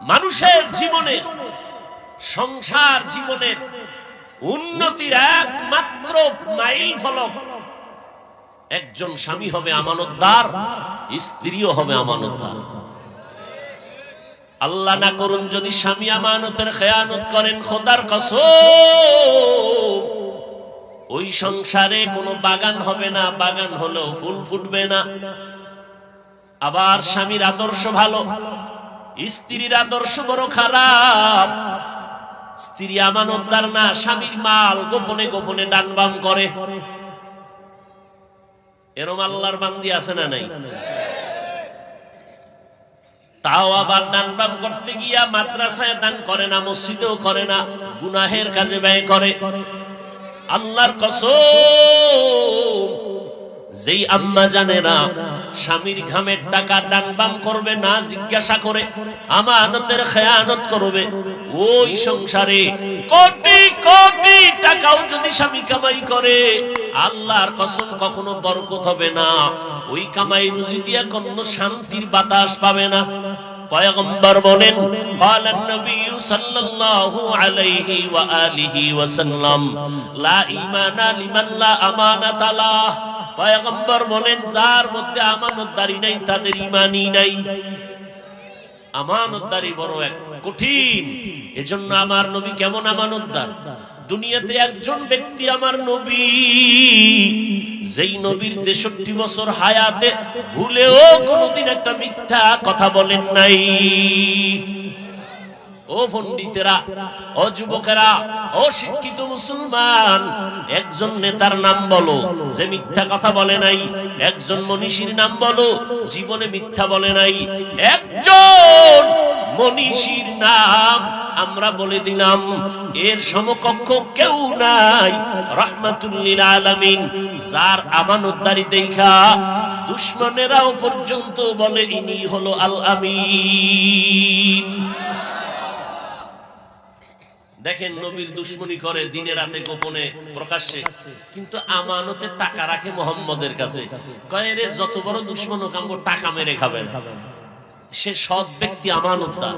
মানুষের জীবনের, সংসার জীবনের উন্নতির একমাত্র মাইল ফলক একজন স্বামী হবে আমানতদার, স্ত্রীও হবে আমানতদার। আল্লাহ না করুন যদি স্বামী আমানতের খেয়ানত করেন, খোদার কসম ওই সংসারে কোনো বাগান হবে না, বাগান হলেও ফুল ফুটবে না। আবার স্বামীর আদর্শ ভালো, স্ত্রীর আদর্শ বড় খারাপ। স্ত্রী আমানতদার না, স্বামীর মাল গোপনে গোপনে ডানবাম করে। এরম আল্লাহর বান্দি আছে না নাই? তাও আবার ডানবাম করতে গিয়া মাদ্রাসায় দান করে না, মসজিদেও করে না, গুনাহের কাজে ব্যয় করে। আল্লাহর কসম যেই আম্মা জানে না স্বামীর ঘামের টাকা ডানবাম করবে না জিজ্ঞাসা করে, আমানতের খেয়ানত করবে, ওই সংসারে কোটি কোটি টাকাও যদি স্বামী কামাই করে, আল্লাহর কসম কখনো বরকত হবে না। ওই কামাই রুজি দিয়া কোনো শান্তির বাতাস পাবে না। পয়গম্বর বলেন, ক্বালান নবী সাল্লাল্লাহু আলাইহি ওয়া আলিহি ওয়াসাল্লাম, লা ঈমানা লিমান লা আমানাতা লাহ। পয়গম্বর বলেন, যার মধ্যে আমানতদারি নাই তাদের ঈমানই নাই। আমানতদারি বড় এক কঠিন। এজন্য আমার নবী কেমন আমানতদার। দুনিয়াতে একজন ব্যক্তি আমার নবী, যেই নবীর 63 বছর হায়াতে ভুলেও কোনোদিন একটা মিথ্যা কথা বলেন নাই। ও পণ্ডিতেরা, ও যুবকেরা, ও শিক্ষিত মুসলমান, একজন নেতার নাম বলো যে মিথ্যা কথা বলে নাই। একজন মনীষীর নাম বলো জীবনে মিথ্যা বলে নাই। একজন মনীষীর নাম আমরা বলে দিলাম, এর সমকক্ষ কেউ নাই। রাহমাতুল লিল আলামিন, যার আমানতদারি দেখা দুশমনেরাও পর্যন্ত বলে ইনি হলো আল আমিন। দেখেন নবীর দুশমনি করে দিনে রাতে গোপনে প্রকাশ্যে, কিন্তু আমানতের টাকা রাখে মুহাম্মদের কাছে। কয় রে যত বড় দুশমন হোক আমগো টাকা মেরে খাবেন। সে সৎ ব্যক্তি, আমানতদার।